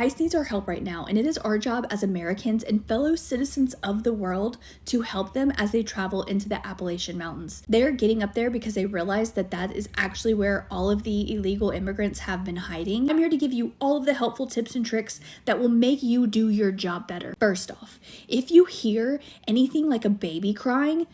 ICE needs our help right now, and it is our job as Americans and fellow citizens of the world to help them as they travel into the Appalachian Mountains. They're getting up there because they realize that that is actually where all of the illegal immigrants have been hiding. I'm here to give you all of the helpful tips and tricks that will make you do your job better. First off, if you hear anything like a baby crying,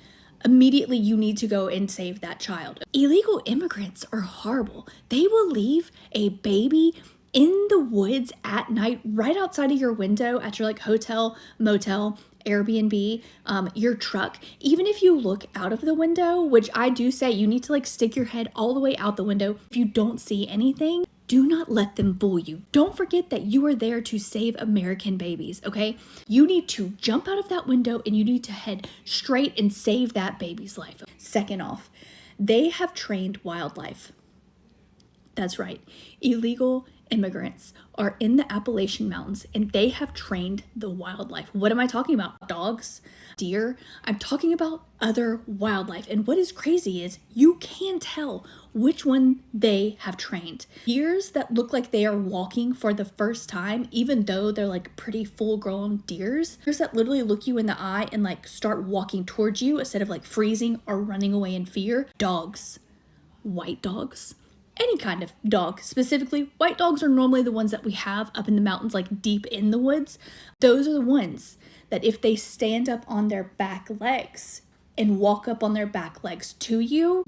immediately you need to go and save that child. Illegal immigrants are horrible. They will leave a baby in the woods at night right outside of your window at your like hotel, motel, Airbnb, your truck. Even if you look out of the window, which I do say you need to like stick your head all the way out the window. If you don't see anything, do not let them fool you. Don't forget that you are there to save American babies, okay? You need to jump out of that window and you need to head straight and save that baby's life. Second off, they have trained wildlife. That's right. Illegal immigrants are in the Appalachian Mountains and they have trained the wildlife. What am I talking about? Dogs, deer? I'm talking about other wildlife. And what is crazy is you can tell which one they have trained. Deers that look like they are walking for the first time, even though they're like pretty full-grown deers. Deers that literally look you in the eye and like start walking towards you instead of like freezing or running away in fear. Dogs, white dogs, any kind of dog. Specifically, white dogs are normally the ones that we have up in the mountains, like deep in the woods. Those are the ones that if they stand up on their back legs and walk up on their back legs to you,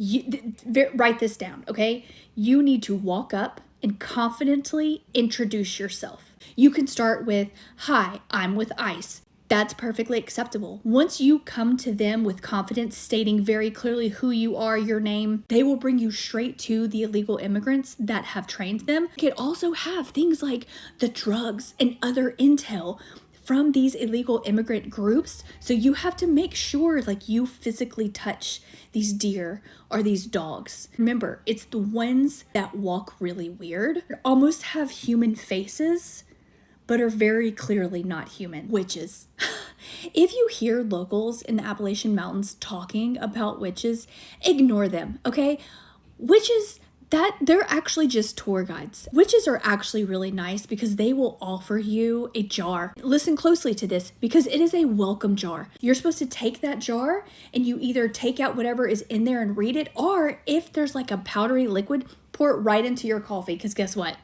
write this down, okay? You need to walk up and confidently introduce yourself. You can start with, "Hi, I'm with ICE." That's perfectly acceptable. Once you come to them with confidence, stating very clearly who you are, your name, they will bring you straight to the illegal immigrants that have trained them. They could also have things like the drugs and other intel from these illegal immigrant groups. So you have to make sure like you physically touch these deer or these dogs. Remember, it's the ones that walk really weird, almost have human faces, but are very clearly not human. Witches. If you hear locals in the Appalachian Mountains talking about witches, ignore them, okay? Witches, they're actually just tour guides. Witches are actually really nice because they will offer you a jar. Listen closely to this because it is a welcome jar. You're supposed to take that jar and you either take out whatever is in there and read it, or if there's like a powdery liquid, pour it right into your coffee because guess what?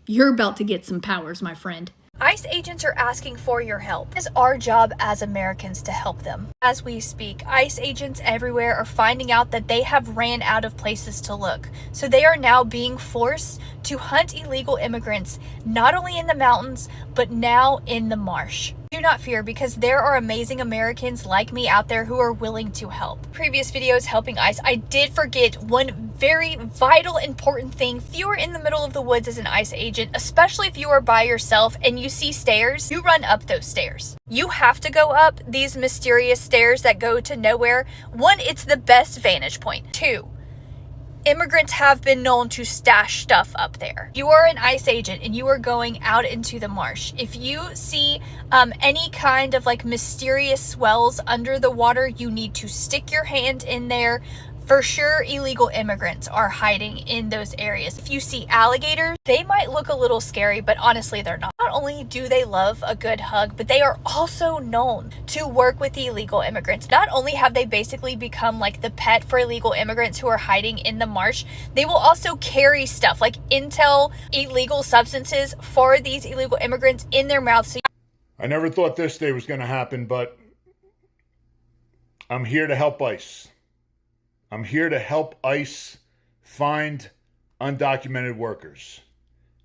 You're about to get some powers, my friend. ICE agents are asking for your help. It is our job as Americans to help them. As we speak, ICE agents everywhere are finding out that they have ran out of places to look. So they are now being forced to hunt illegal immigrants, not only in the mountains, but now in the marsh. Do not fear because there are amazing Americans like me out there who are willing to help. Previous videos helping ICE, I did forget one very vital, important thing. If you are in the middle of the woods as an ICE agent, especially if you are by yourself and you see stairs, you run up those stairs. You have to go up these mysterious stairs that go to nowhere. One, it's the best vantage point. Two, immigrants have been known to stash stuff up there. You are an ICE agent and you are going out into the marsh. If you see any kind of like mysterious swells under the water, you need to stick your hand in there. For sure, illegal immigrants are hiding in those areas. If you see alligators, they might look a little scary, but honestly, they're not. Not only do they love a good hug, but they are also known to work with the illegal immigrants. Not only have they basically become like the pet for illegal immigrants who are hiding in the marsh, they will also carry stuff like intel, illegal substances for these illegal immigrants in their mouths. So I never thought this day was going to happen, but I'm here to help ICE. I'm here to help ICE find undocumented workers.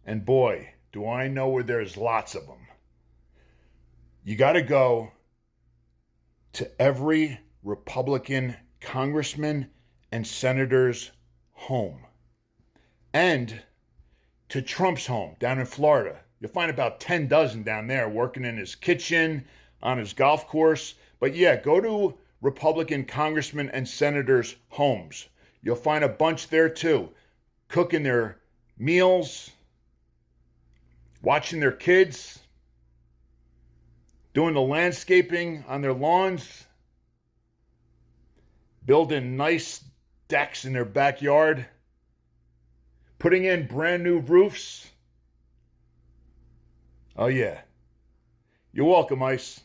And boy, do I know where there's lots of them. You got to go to every Republican congressman and senator's home and to Trump's home down in Florida. You'll find about 10 dozen down there working in his kitchen, on his golf course. But yeah, go to Republican congressmen and senators' homes. You'll find a bunch there too, cooking their meals, watching their kids, doing the landscaping on their lawns, building nice decks in their backyard, putting in brand new roofs. Oh, yeah. You're welcome, ICE.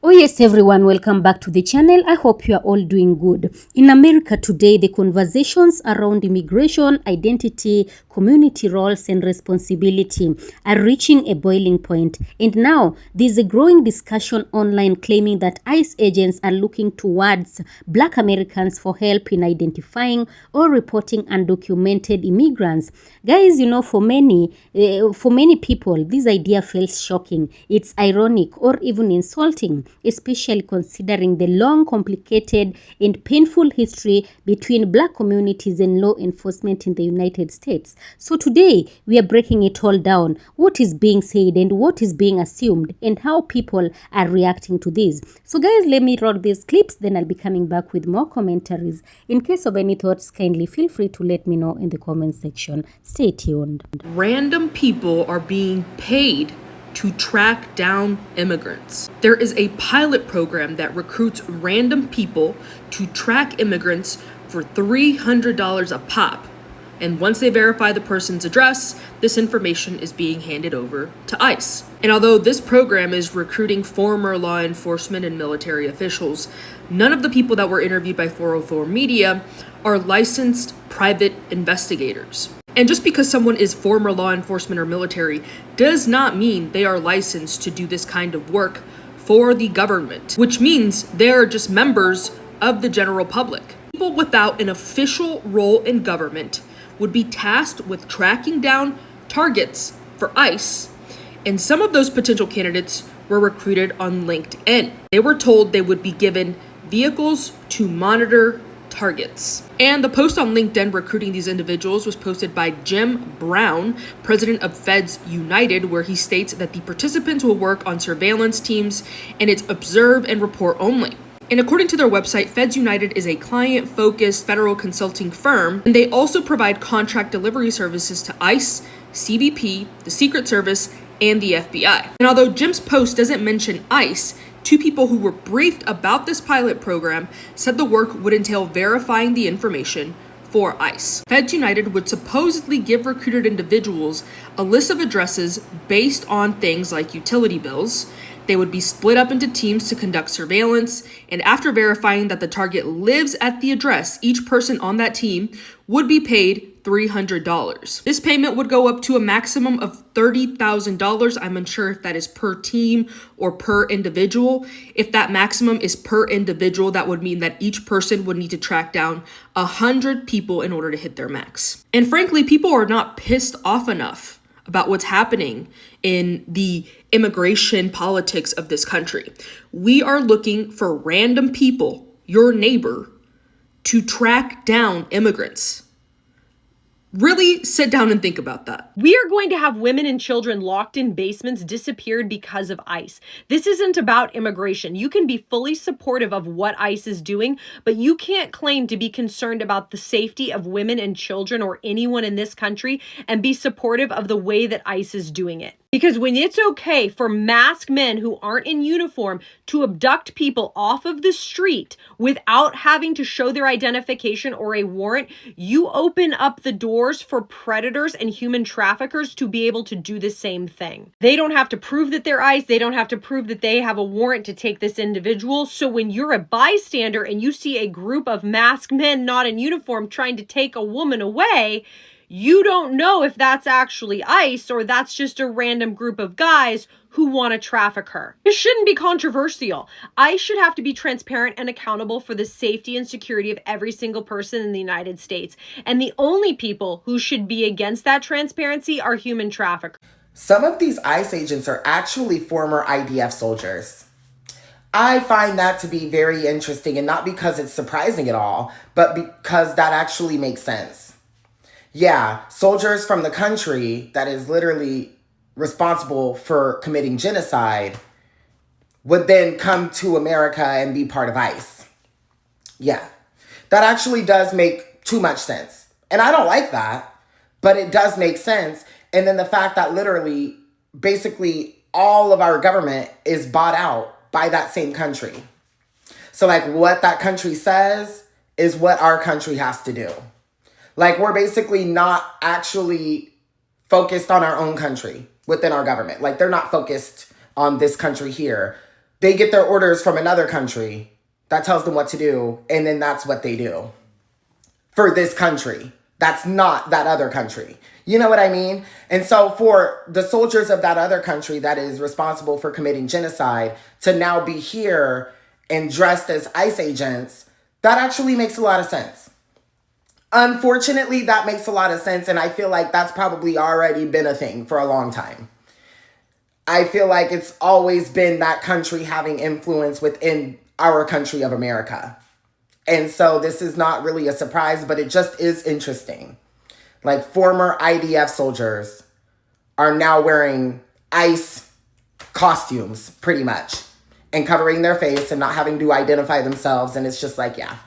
Oh yes, everyone, welcome back to the channel. I hope you are all doing good. In America today, the conversations around immigration, identity, community roles and responsibility are reaching a boiling point. And now, there's a growing discussion online claiming that ICE agents are looking towards Black Americans for help in identifying or reporting undocumented immigrants. Guys, for many people, this idea feels shocking. It's ironic or even insulting, especially considering the long, complicated, and painful history between Black communities and law enforcement in the United States. So today, we are breaking it all down, what is being said and what is being assumed, and how people are reacting to this. So guys, let me roll these clips, then I'll be coming back with more commentaries. In case of any thoughts, kindly feel free to let me know in the comment section. Stay tuned. Random people are being paid to track down immigrants. There is a pilot program that recruits random people to track immigrants for $300 a pop. And once they verify the person's address, this information is being handed over to ICE. And although this program is recruiting former law enforcement and military officials, none of the people that were interviewed by 404 Media are licensed private investigators. And just because someone is former law enforcement or military does not mean they are licensed to do this kind of work for the government, which means they're just members of the general public. People without an official role in government would be tasked with tracking down targets for ICE, and some of those potential candidates were recruited on LinkedIn. They were told they would be given vehicles to monitor targets. And the post on LinkedIn recruiting these individuals was posted by Jim Brown, president of Feds United, where he states that the participants will work on surveillance teams and it's observe and report only. And according to their website, Feds United is a client-focused federal consulting firm, and they also provide contract delivery services to ICE, CBP, the Secret Service, and the FBI. And although Jim's post doesn't mention ICE, two people who were briefed about this pilot program said the work would entail verifying the information for ICE. Feds United would supposedly give recruited individuals a list of addresses based on things like utility bills. They would be split up into teams to conduct surveillance, and after verifying that the target lives at the address, each person on that team would be paid $300. This payment would go up to a maximum of $30,000. I'm unsure if that is per team or per individual. If that maximum is per individual, that would mean that each person would need to track down 100 people in order to hit their max. And frankly, people are not pissed off enough about what's happening in the immigration politics of this country. We are looking for random people, your neighbor, to track down immigrants. Really sit down and think about that. We are going to have women and children locked in basements disappeared because of ICE. This isn't about immigration. You can be fully supportive of what ICE is doing, but you can't claim to be concerned about the safety of women and children or anyone in this country and be supportive of the way that ICE is doing it. Because when it's okay for masked men who aren't in uniform to abduct people off of the street without having to show their identification or a warrant, you open up the doors for predators and human traffickers to be able to do the same thing. They don't have to prove that they're ICE. They don't have to prove that they have a warrant to take this individual. So when you're a bystander and you see a group of masked men not in uniform trying to take a woman away, you don't know if that's actually ICE or that's just a random group of guys who want to traffic her. This shouldn't be controversial. ICE should have to be transparent and accountable for the safety and security of every single person in the United States. And the only people who should be against that transparency are human traffickers. Some of these ICE agents are actually former IDF soldiers. I find that to be very interesting, and not because it's surprising at all, but because that actually makes sense. Yeah, soldiers from the country that is literally responsible for committing genocide would then come to America and be part of ICE. Yeah, that actually does make too much sense. And I don't like that, but it does make sense. And then the fact that literally, basically all of our government is bought out by that same country. So like what that country says is what our country has to do. Like we're basically not actually focused on our own country, within our government. Like, they're not focused on this country here. They get their orders from another country that tells them what to do, and then that's what they do for this country. That's not that other country. You know what I mean? And so for the soldiers of that other country that is responsible for committing genocide to now be here and dressed as ICE agents, that actually makes a lot of sense. Unfortunately, that makes a lot of sense, and I feel like that's probably already been a thing for a long time. I feel like it's always been that country having influence within our country of America. And so this is not really a surprise, but it just is interesting. Like, former IDF soldiers are now wearing ICE costumes, pretty much, and covering their face and not having to identify themselves. And it's just like, yeah,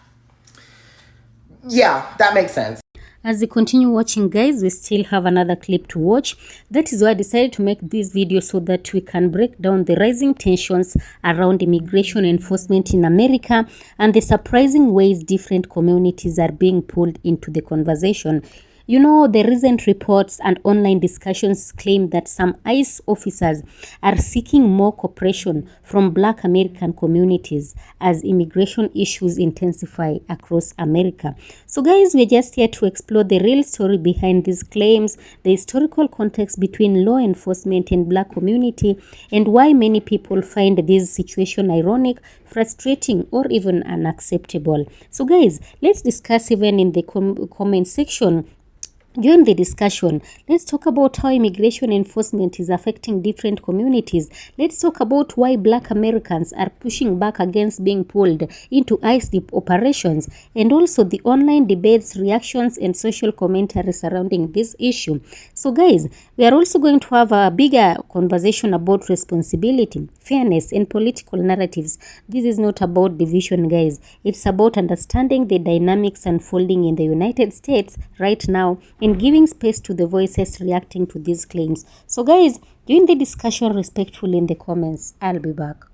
that makes sense. As we continue watching, guys, we still have another clip to watch. That is why I decided to make this video, so that we can break down the rising tensions around immigration enforcement in America and the surprising ways different communities are being pulled into the conversation. You know, the recent reports and online discussions claim that some ICE officers are seeking more cooperation from Black American communities as immigration issues intensify across America. So guys, we're just here to explore the real story behind these claims, the historical context between law enforcement and Black community, and why many people find this situation ironic, frustrating, or even unacceptable. So guys, let's discuss even in the comment section. During the discussion, let's talk about how immigration enforcement is affecting different communities. Let's talk about why Black Americans are pushing back against being pulled into ICE operations, and also the online debates, reactions, and social commentary surrounding this issue. So guys, we are also going to have a bigger conversation about responsibility, fairness, and political narratives. This is not about division, guys. It's about understanding the dynamics unfolding in the United States right now and giving space to the voices reacting to these claims. So guys, join the discussion respectfully in the comments. I'll be back.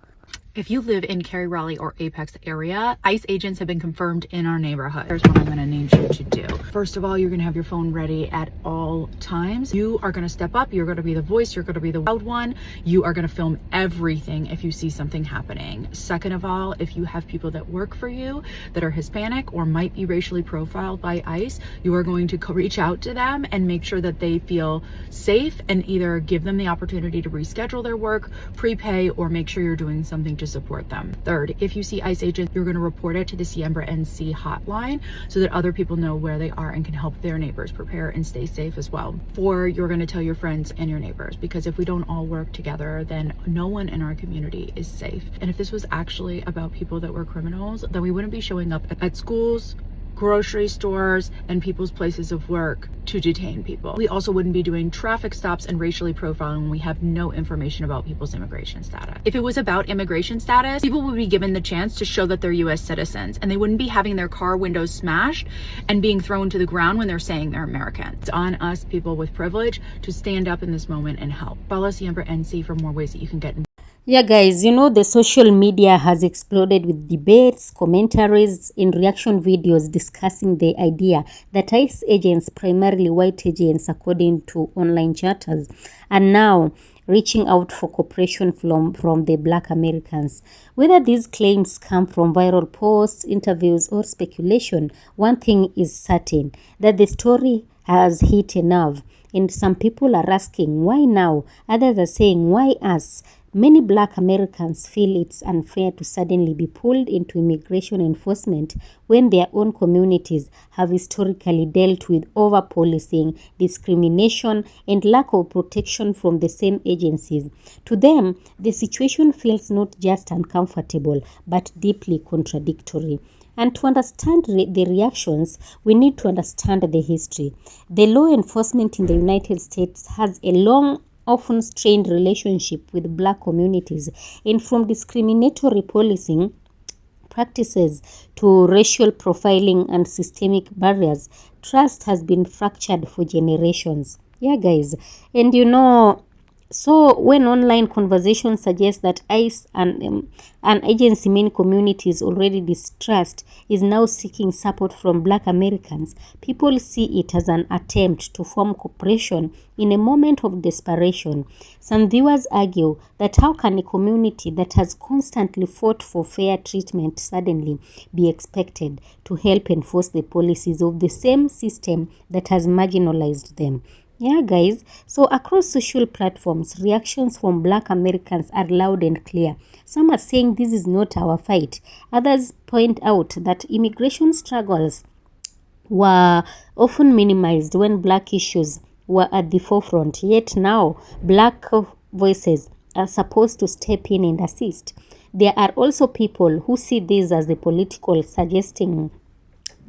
If you live in Cary, Raleigh, or Apex area, ICE agents have been confirmed in our neighborhood. Here's what I'm going to need you to do. First of all, you're going to have your phone ready at all times. You are going to step up. You're going to be the voice. You're going to be the loud one. You are going to film everything if you see something happening. Second of all, if you have people that work for you that are Hispanic or might be racially profiled by ICE, you are going to reach out to them and make sure that they feel safe, and either give them the opportunity to reschedule their work, prepay, or make sure you're doing something to support them. Third, if you see ICE agents, you're going to report it to the Siembra NC hotline so that other people know where they are and can help their neighbors prepare and stay safe as well. Four, you're going to tell your friends and your neighbors, because if we don't all work together, then no one in our community is safe. And if this was actually about people that were criminals, then we wouldn't be showing up at schools, grocery stores, and people's places of work to detain people. We also wouldn't be doing traffic stops and racially profiling when we have no information about people's immigration status. If it was about immigration status, people would be given the chance to show that they're US citizens, and they wouldn't be having their car windows smashed and being thrown to the ground when they're saying they're American. It's on us, people with privilege, to stand up in this moment and help. Follow Siembra NC for more ways that you can get involved. Yeah, guys, you know, the social media has exploded with debates, commentaries, and reaction videos discussing the idea that ICE agents, primarily white agents according to online chatters, are now reaching out for cooperation from the Black Americans. Whether these claims come from viral posts, interviews, or speculation, one thing is certain, that the story has hit a nerve. And some people are asking, why now? Others are saying, why us? Many Black Americans feel it's unfair to suddenly be pulled into immigration enforcement when their own communities have historically dealt with over-policing, discrimination, and lack of protection from the same agencies. To them, the situation feels not just uncomfortable, but deeply contradictory. And to understand the reactions, we need to understand the history. The law enforcement in the United States has a long, often strained relationship with Black communities, and from discriminatory policing practices to racial profiling and systemic barriers, trust has been fractured for generations. Yeah, guys, and you know, So when online conversations suggest that ICE and an agency many communities already distrust is now seeking support from Black Americans, people see it as an attempt to form cooperation in a moment of desperation. Some viewers argue that how can a community that has constantly fought for fair treatment suddenly be expected to help enforce the policies of the same system that has marginalized them? Yeah, guys. So across social platforms, reactions from Black Americans are loud and clear. Some are saying this is not our fight. Others point out that immigration struggles were often minimized when Black issues were at the forefront. Yet now, Black voices are supposed to step in and assist. There are also people who see this as a political, suggesting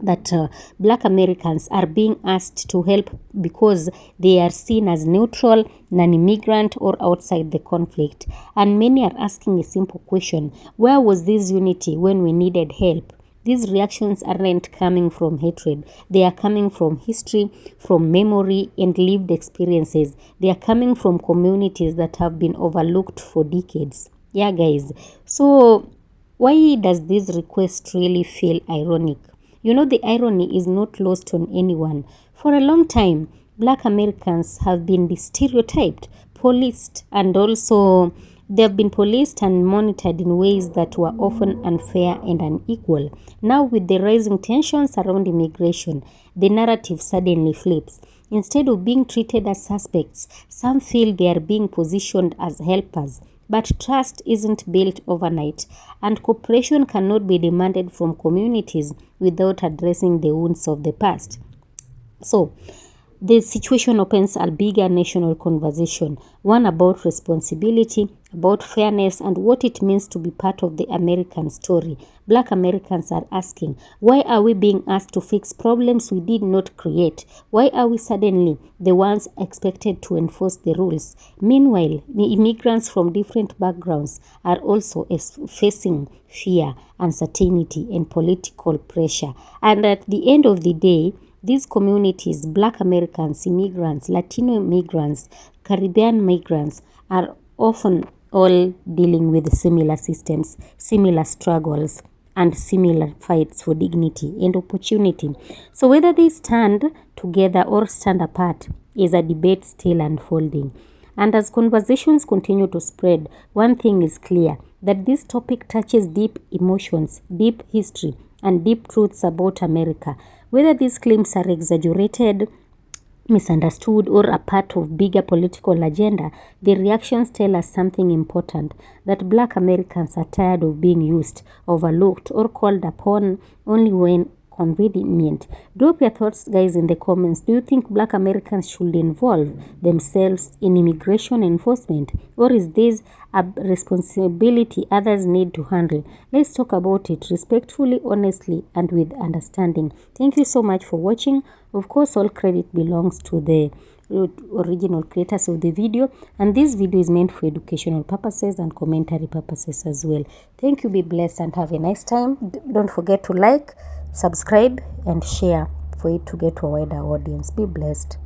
that Black Americans are being asked to help because they are seen as neutral, non-immigrant, or outside the conflict. And many are asking a simple question: where was this unity when we needed help? These reactions aren't coming from hatred. They are coming from history, from memory, and lived experiences. They are coming from communities that have been overlooked for decades. Yeah, guys. So why does this request really feel ironic? You know, the irony is not lost on anyone. For a long time, Black Americans have been stereotyped, policed, and also they have been policed and monitored in ways that were often unfair and unequal. Now, with the rising tensions around immigration, the narrative suddenly flips. Instead of being treated as suspects, some feel they are being positioned as helpers. But trust isn't built overnight, and cooperation cannot be demanded from communities without addressing the wounds of the past. So, the situation opens a bigger national conversation, one about responsibility, about fairness, and what it means to be part of the American story. Black Americans are asking, why are we being asked to fix problems we did not create? Why are we suddenly the ones expected to enforce the rules? Meanwhile, immigrants from different backgrounds are also facing fear, uncertainty, and political pressure. And at the end of the day, these communities, Black Americans, immigrants, Latino immigrants, Caribbean migrants, are often all dealing with similar systems, similar struggles, and similar fights for dignity and opportunity. So whether they stand together or stand apart is a debate still unfolding. And as conversations continue to spread, one thing is clear, that this topic touches deep emotions, deep history, and deep truths about America. Whether these claims are exaggerated, misunderstood, or a part of bigger political agenda, the reactions tell us something important, that Black Americans are tired of being used, overlooked, or called upon only when convenient. Drop your thoughts, guys, in the comments. Do you think Black Americans should involve themselves in immigration enforcement, or is this a responsibility others need to handle? Let's talk about it respectfully, honestly, and with understanding. Thank you so much for watching. Of course, all credit belongs to the original creators of the video, and this video is meant for educational purposes and commentary purposes as well. Thank you, be blessed, and have a nice time. Don't forget to like, subscribe, and share for it to get to a wider audience. Be blessed.